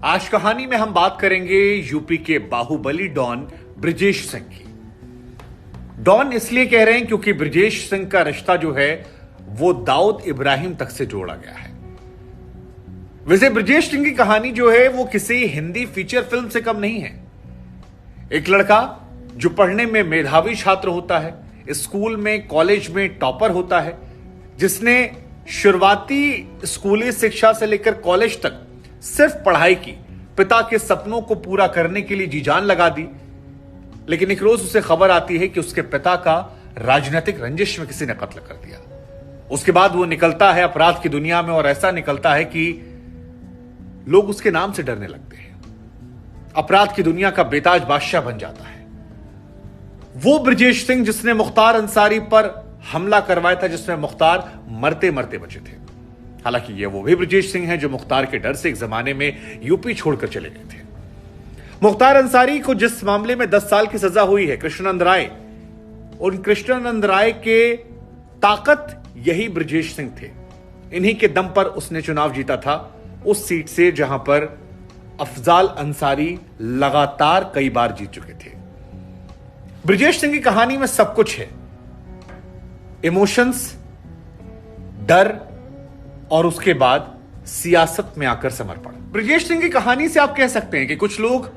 आज कहानी में हम बात करेंगे यूपी के बाहुबली डॉन ब्रजेश सिंह की। डॉन इसलिए कह रहे हैं क्योंकि ब्रजेश सिंह का रिश्ता जो है वो दाऊद इब्राहिम तक से जोड़ा गया है। वैसे ब्रजेश सिंह की कहानी जो है वो किसी हिंदी फीचर फिल्म से कम नहीं है। एक लड़का जो पढ़ने में मेधावी छात्र होता है, स्कूल में कॉलेज में टॉपर होता है, जिसने शुरुआती स्कूली शिक्षा से लेकर कॉलेज तक सिर्फ पढ़ाई की, पिता के सपनों को पूरा करने के लिए जी जान लगा दी। लेकिन एक रोज उसे खबर आती है कि उसके पिता का राजनीतिक रंजिश में किसी ने कत्ल कर दिया। उसके बाद वो निकलता है अपराध की दुनिया में, और ऐसा निकलता है कि लोग उसके नाम से डरने लगते हैं। अपराध की दुनिया का बेताज बादशाह बन जाता है। वो ब्रजेश सिंह जिसने मुख्तार अंसारी पर हमला करवाया था, जिसमें मुख्तार मरते मरते बचे थे। हालांकि ये वो भी ब्रजेश सिंह हैं जो मुख्तार के डर से एक जमाने में यूपी छोड़कर चले गए थे। मुख्तार अंसारी को जिस मामले में 10 साल की सजा हुई है, कृष्णानंद राय, उन कृष्णानंद राय के ताकत यही ब्रजेश सिंह थे। इन्हीं के दम पर उसने चुनाव जीता था उस सीट से जहां पर अफजाल अंसारी लगातार कई बार जीत चुके थे। ब्रजेश सिंह की कहानी में सब कुछ है, इमोशंस, डर और उसके बाद सियासत में आकर समर्पण। ब्रजेश सिंह की कहानी से आप कह सकते हैं कि कुछ लोग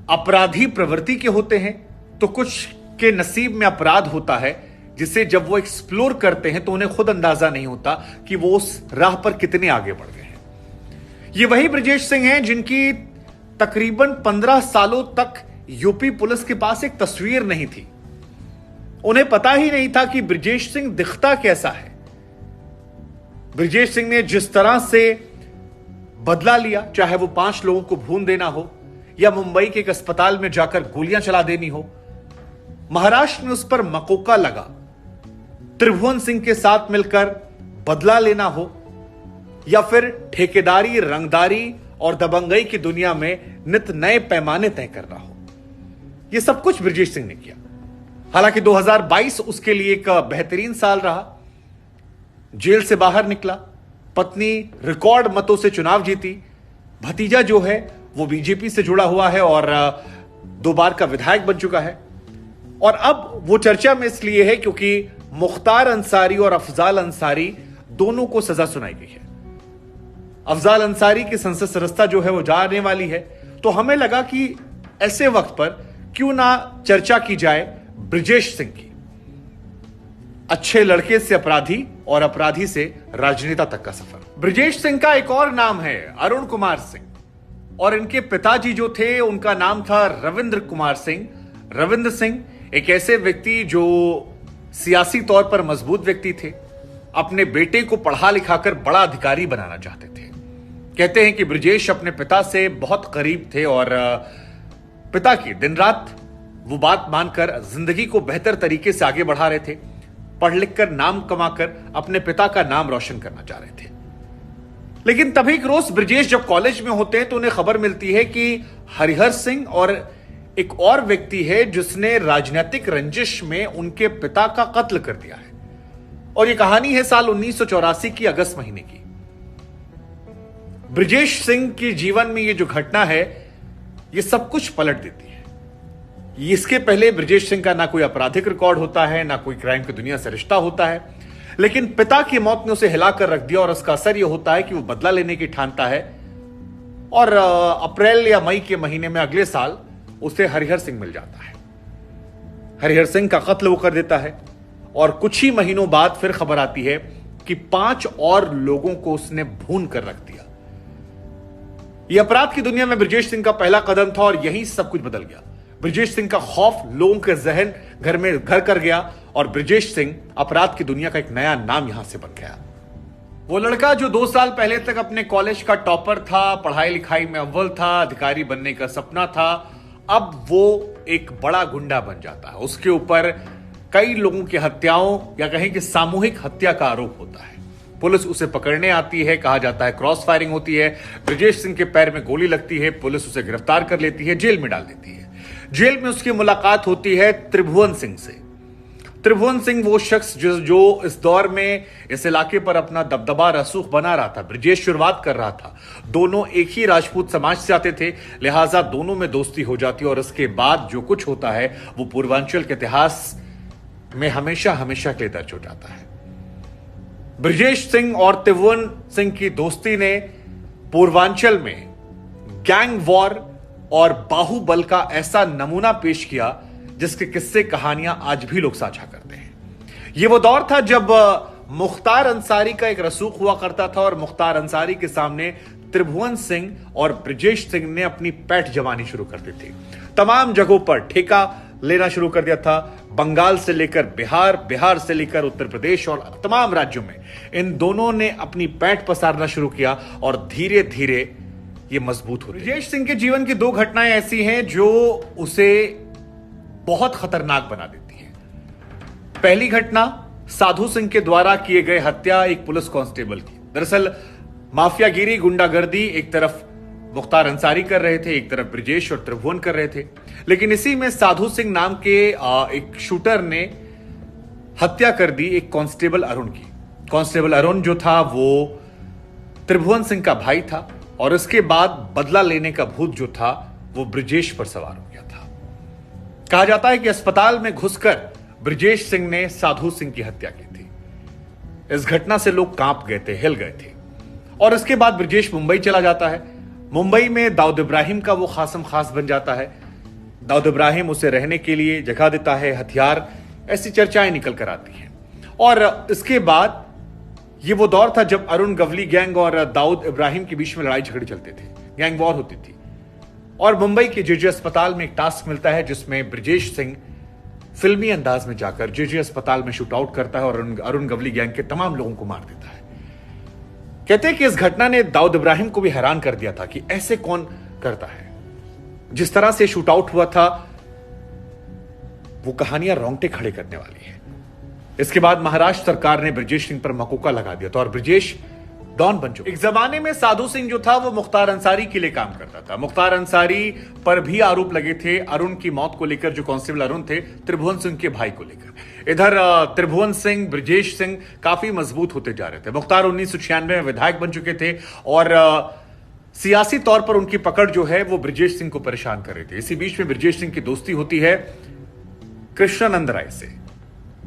अपराधी प्रवृत्ति के होते हैं, तो कुछ के नसीब में अपराध होता है जिसे जब वो एक्सप्लोर करते हैं तो उन्हें खुद अंदाजा नहीं होता कि वो उस राह पर कितने आगे बढ़ गए हैं। ये वही ब्रजेश सिंह हैं जिनकी तकरीबन 15 सालों तक यूपी पुलिस के पास एक तस्वीर नहीं थी। उन्हें पता ही नहीं था कि ब्रजेश सिंह दिखता कैसा है। ब्रजेश सिंह ने जिस तरह से बदला लिया, चाहे वो 5 लोगों को भून देना हो या मुंबई के एक अस्पताल में जाकर गोलियां चला देनी हो, महाराष्ट्र में उस पर मकोका लगा, त्रिभुवन सिंह के साथ मिलकर बदला लेना हो, या फिर ठेकेदारी, रंगदारी और दबंगई की दुनिया में नित नए पैमाने तय करना हो, यह सब कुछ ब्रजेश सिंह ने किया। हालांकि 2022 उसके लिए एक बेहतरीन साल रहा। जेल से बाहर निकला, पत्नी रिकॉर्ड मतों से चुनाव जीती, भतीजा जो है वो बीजेपी से जुड़ा हुआ है और 2 बार का विधायक बन चुका है। और अब वो चर्चा में इसलिए है क्योंकि मुख्तार अंसारी और अफजाल अंसारी दोनों को सजा सुनाई गई है। अफजाल अंसारी की संसद सदस्यता जो है वो जाने वाली है, तो हमें लगा कि ऐसे वक्त पर क्यों ना चर्चा की जाए ब्रजेश सिंह की। अच्छे लड़के से अपराधी और अपराधी से राजनेता तक का सफर। ब्रजेश सिंह का एक और नाम है अरुण कुमार सिंह, और इनके पिताजी जो थे उनका नाम था रविंद्र कुमार सिंह। रविंद्र सिंह एक ऐसे व्यक्ति जो सियासी तौर पर मजबूत व्यक्ति थे, अपने बेटे को पढ़ा लिखाकर बड़ा अधिकारी बनाना चाहते थे। कहते हैं कि ब्रजेश अपने पिता से बहुत करीब थे और पिता की दिन रात वो बात मानकर जिंदगी को बेहतर तरीके से आगे बढ़ा रहे थे। पढ़ लिख कर, नाम कमाकर अपने पिता का नाम रोशन करना चाह रहे थे। लेकिन तभी एक रोज ब्रजेश जब कॉलेज में होते हैं तो उन्हें खबर मिलती है कि हरिहर सिंह और एक और व्यक्ति है जिसने राजनीतिक रंजिश में उनके पिता का कत्ल कर दिया है। और यह कहानी है साल 1984 की अगस्त महीने की। ब्रजेश सिंह के जीवन में यह जो घटना है यह सब कुछ पलट देती है। इसके पहले ब्रजेश सिंह का ना कोई आपराधिक रिकॉर्ड होता है, ना कोई क्राइम की दुनिया से रिश्ता होता है, लेकिन पिता की मौत ने उसे हिलाकर रख दिया और उसका असर यह होता है कि वो बदला लेने की ठानता है। और अप्रैल या मई के महीने में अगले साल उसे हरिहर सिंह मिल जाता है। हरिहर सिंह का कत्ल वो कर देता है और कुछ ही महीनों बाद फिर खबर आती है कि 5 और लोगों को उसने भून कर रख दिया। यह अपराध की दुनिया में ब्रजेश सिंह का पहला कदम था और यहीं सब कुछ बदल गया। ब्रजेश सिंह का खौफ लोगों के जहन घर में घर कर गया और ब्रजेश सिंह अपराध की दुनिया का एक नया नाम यहां से बन गया। वो लड़का जो 2 साल पहले तक अपने कॉलेज का टॉपर था, पढ़ाई लिखाई में अव्वल था, अधिकारी बनने का सपना था, अब वो एक बड़ा गुंडा बन जाता है। उसके ऊपर कई लोगों की हत्याओं या कहें कि सामूहिक हत्या का आरोप होता है। पुलिस उसे पकड़ने आती है, कहा जाता है क्रॉस फायरिंग होती है, ब्रजेश सिंह के पैर में गोली लगती है, पुलिस उसे गिरफ्तार कर लेती है, जेल में डाल देती है। जेल में उसकी मुलाकात होती है त्रिभुवन सिंह से। त्रिभुवन सिंह वो शख्स जो इस दौर में इस इलाके पर अपना दबदबा रसूख बना रहा था। ब्रजेश शुरुआत कर रहा था, दोनों एक ही राजपूत समाज से आते थे, लिहाजा दोनों में दोस्ती हो जाती, और इसके बाद जो कुछ होता है वो पूर्वांचल के इतिहास में हमेशा हमेशा के लिए दर्ज हो जाता है। ब्रजेश सिंह और त्रिभुवन सिंह की दोस्ती ने पूर्वांचल में गैंग वॉर और बाहुबल का ऐसा नमूना पेश किया जिसके किस्से कहानियां आज भी लोग साझा करते हैं। यह वो दौर था जब मुख्तार अंसारी का एक रसूख हुआ करता था और मुख्तार अंसारी के सामने त्रिभुवन सिंह और ब्रजेश सिंह ने अपनी पैठ जमानी शुरू कर दी थी। तमाम जगहों पर ठेका लेना शुरू कर दिया था, बंगाल से लेकर बिहार, बिहार से लेकर उत्तर प्रदेश और तमाम राज्यों में इन दोनों ने अपनी पैठ पसारना शुरू किया और धीरे धीरे ये मजबूत हो। ब्रजेश सिंह के जीवन की दो घटनाएं ऐसी हैं जो उसे बहुत खतरनाक बना देती है। पहली घटना साधु सिंह के द्वारा किए गए हत्या एक पुलिस कांस्टेबल की। दरअसल माफियागिरी, गुंडागर्दी एक तरफ मुख्तार अंसारी कर रहे थे, एक तरफ ब्रजेश और त्रिभुवन कर रहे थे, लेकिन इसी में साधु सिंह नाम के एक शूटर ने हत्या कर दी एक कांस्टेबल अरुण की। कांस्टेबल अरुण जो था वो त्रिभुवन सिंह का भाई था और इसके बाद बदला लेने का भूत जो था वो ब्रजेश पर सवार हो गया था। कहा जाता है कि अस्पताल में घुसकर ब्रजेश सिंह ने साधु सिंह की हत्या की थी। इस घटना से लोग कांप गए थे, हिल गए थे, और इसके बाद ब्रजेश मुंबई चला जाता है। मुंबई में दाऊद इब्राहिम का वो खासम खास बन जाता है। दाऊद इब्राहिम उसे रहने के लिए जगह देता है, हथियार, ऐसी चर्चाएं निकल कर आती हैं। और इसके बाद ये वो दौर था जब अरुण गवली गैंग और दाऊद इब्राहिम के बीच में लड़ाई झगड़े चलते थे, गैंग वॉर होती थी। और मुंबई के जेजे अस्पताल में एक टास्क मिलता है जिसमें ब्रजेश सिंह फिल्मी अंदाज में जाकर जेजे अस्पताल में शूट आउट करता है और अरुण गवली गैंग के तमाम लोगों को मार देता है। कहते हैं कि इस घटना ने दाऊद इब्राहिम को भी हैरान कर दिया था कि ऐसे कौन करता है। जिस तरह से शूट आउट हुआ था वो कहानियां रोंगटे खड़े करने वाली है। इसके बाद महाराष्ट्र सरकार ने ब्रजेश सिंह पर मकोका लगा दिया था और ब्रजेश डॉन बन चुका। एक जमाने में साधु सिंह जो था वो मुख्तार अंसारी के लिए काम करता था। मुख्तार अंसारी पर भी आरोप लगे थे अरुण की मौत को लेकर, जो कांस्टेबल अरुण थे, त्रिभुवन सिंह के भाई को लेकर। इधर त्रिभुवन सिंह, ब्रजेश सिंह काफी मजबूत होते जा रहे थे। मुख्तार 1996 में विधायक बन चुके थे और सियासी तौर पर उनकी पकड़ जो है वो ब्रजेश सिंह को परेशान कर रहे थे। इसी बीच में ब्रजेश सिंह की दोस्ती होती है कृष्णानंद राय से।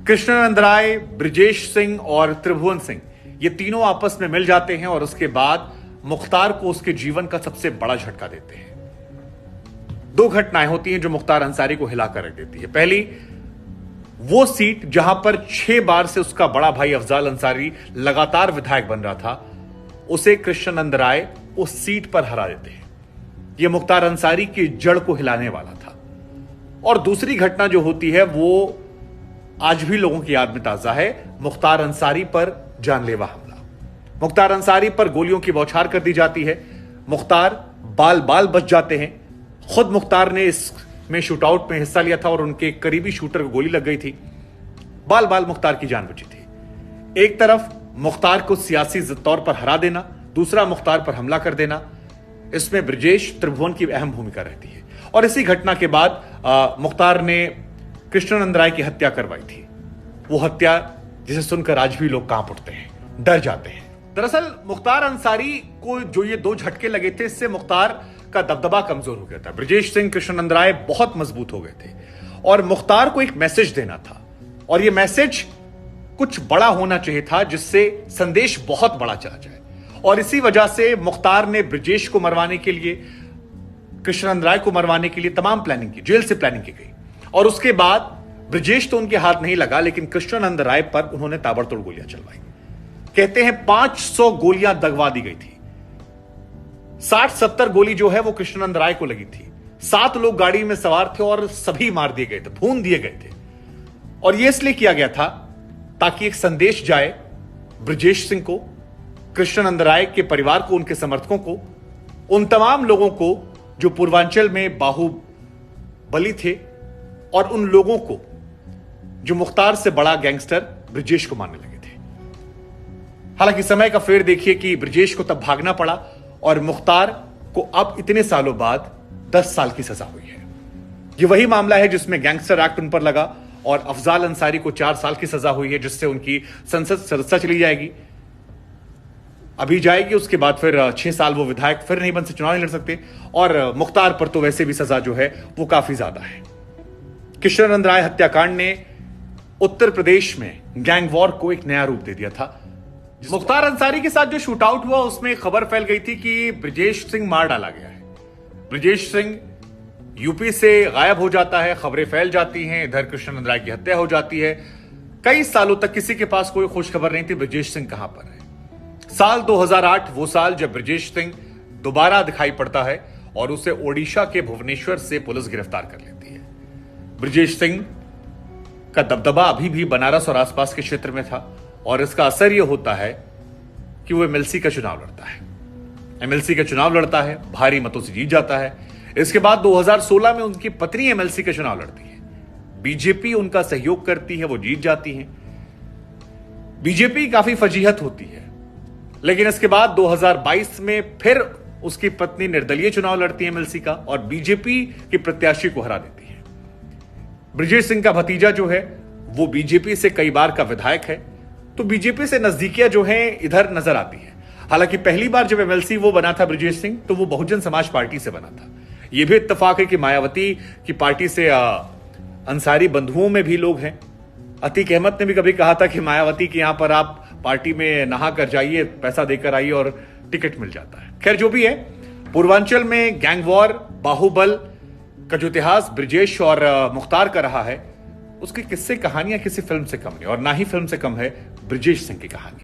कृष्णानंद राय, ब्रजेश सिंह और त्रिभुवन सिंह ये तीनों आपस में मिल जाते हैं और उसके बाद मुख्तार को उसके जीवन का सबसे बड़ा झटका देते हैं। दो घटनाएं होती हैं जो मुख्तार अंसारी को हिलाकर रख देती है। पहली, वो सीट जहां पर 6 बार से उसका बड़ा भाई अफजाल अंसारी लगातार विधायक बन रहा था, उसे कृष्णानंद राय उस सीट पर हरा देते हैं। यह मुख्तार अंसारी की जड़ को हिलाने वाला था। और दूसरी घटना जो होती है वो आज भी लोगों की याद में ताजा है, मुख्तार अंसारी पर जानलेवा हमला। मुख्तार अंसारी पर गोलियों की बौछार कर दी जाती है। मुख्तार बाल बाल बच जाते हैं। खुद मुख्तार ने इसमें शूटआउट में हिस्सा लिया था और उनके करीबी शूटर को गोली लग गई थी। बाल बाल मुख्तार की जान बची थी। एक तरफ मुख्तार को सियासी तौर पर हरा देना, दूसरा मुख्तार पर हमला कर देना, इसमें ब्रजेश, त्रिभुवन की अहम भूमिका रहती है। और इसी घटना के बाद मुख्तार ने कृष्णानंद राय की हत्या करवाई थी। वो हत्या जिसे सुनकर आज भी लोग कांप उठते हैं, डर जाते हैं। दरअसल मुख्तार अंसारी को जो ये दो झटके लगे थे, इससे मुख्तार का दबदबा कमजोर हो गया था। ब्रजेश सिंह, कृष्णानंद राय बहुत मजबूत हो गए थे और मुख्तार को एक मैसेज देना था और यह मैसेज कुछ बड़ा होना चाहिए था जिससे संदेश बहुत बड़ा चला जाए। और इसी वजह से मुख्तार ने ब्रजेश को मरवाने के लिए, कृष्णानंद राय को मरवाने के लिए तमाम प्लानिंग की, जेल से प्लानिंग की गई। और उसके बाद ब्रजेश तो उनके हाथ नहीं लगा, लेकिन कृष्णानंद राय पर उन्होंने ताबड़तोड़ गोलियां चलवाई। कहते हैं 500 गोलियां दगवा दी गई थी। 60-70 गोली जो है वो कृष्णानंद राय को लगी थी। 7 लोग गाड़ी में सवार थे और सभी मार दिए गए थे, भून दिए गए थे। और यह इसलिए किया गया था ताकि एक संदेश जाए ब्रजेश सिंह को, कृष्णानंद राय के परिवार को, उनके समर्थकों को, उन तमाम लोगों को जो पूर्वांचल में बाहुबली थे और उन लोगों को जो मुख्तार से बड़ा गैंगस्टर ब्रजेश को मारने लगे थे। हालांकि समय का फेर देखिए कि ब्रजेश को तब भागना पड़ा और मुख्तार को अब इतने सालों बाद 10 साल की सजा हुई है। यह वही मामला है जिसमें गैंगस्टर एक्ट उन पर लगा और अफजाल अंसारी को 4 साल की सजा हुई है, जिससे उनकी संसद सदस्यता चली जाएगी, अभी जाएगी। उसके बाद फिर 6 साल वो विधायक फिर नहीं बन सकते, चुनाव नहीं लड़ सकते। और मुख्तार पर तो वैसे भी सजा जो है वो काफी ज्यादा है। कृष्णानंद राय हत्याकांड ने उत्तर प्रदेश में गैंग वॉर को एक नया रूप दे दिया था। मुख्तार अंसारी के साथ जो शूटआउट हुआ उसमें खबर फैल गई थी कि ब्रजेश सिंह मार डाला गया है। ब्रजेश सिंह यूपी से गायब हो जाता है, खबरें फैल जाती हैं, इधर कृष्णानंद राय की हत्या हो जाती है। कई सालों तक किसी के पास कोई खुशखबर नहीं थी ब्रजेश सिंह कहां पर है। साल 2008 वो साल जब ब्रजेश सिंह दोबारा दिखाई पड़ता है और उसे ओडिशा के भुवनेश्वर से पुलिस गिरफ्तार कर लेती है। ब्रजेश सिंह का दबदबा अभी भी बनारस और आसपास के क्षेत्र में था और इसका असर यह होता है कि वो एमएलसी का चुनाव लड़ता है। एमएलसी का चुनाव लड़ता है, भारी मतों से जीत जाता है। इसके बाद 2016 में उनकी पत्नी एमएलसी का चुनाव लड़ती है। बीजेपी उनका सहयोग करती है, वो जीत जाती है। बीजेपी काफी फजीहत होती है, लेकिन इसके बाद 2022 में फिर उसकी पत्नी निर्दलीय चुनाव लड़ती है एमएलसी का और बीजेपी के प्रत्याशी को हरा देती है। ब्रजेश सिंह का भतीजा जो है वो बीजेपी से कई बार का विधायक है, तो बीजेपी से नजदीकियां जो है इधर नजर आती है। हालांकि पहली बार जब एमएलसी वो बना था ब्रजेश सिंह, तो वो बहुजन समाज पार्टी से बना था। यह भी इत्तेफाक है कि मायावती की पार्टी से अंसारी बंधुओं में भी लोग हैं। अतीक अहमद ने भी कभी कहा था कि मायावती के यहां पर आप पार्टी में नहा कर जाइए, पैसा देकर आइए और टिकट मिल जाता है। खैर जो भी है, पूर्वांचल में गैंग वॉर, बाहुबल का जो इतिहास ब्रजेश और मुख्तार का रहा है, उसकी किस्से कहानियां किसी फिल्म से कम नहीं और ना ही फिल्म से कम है ब्रजेश सिंह की कहानी।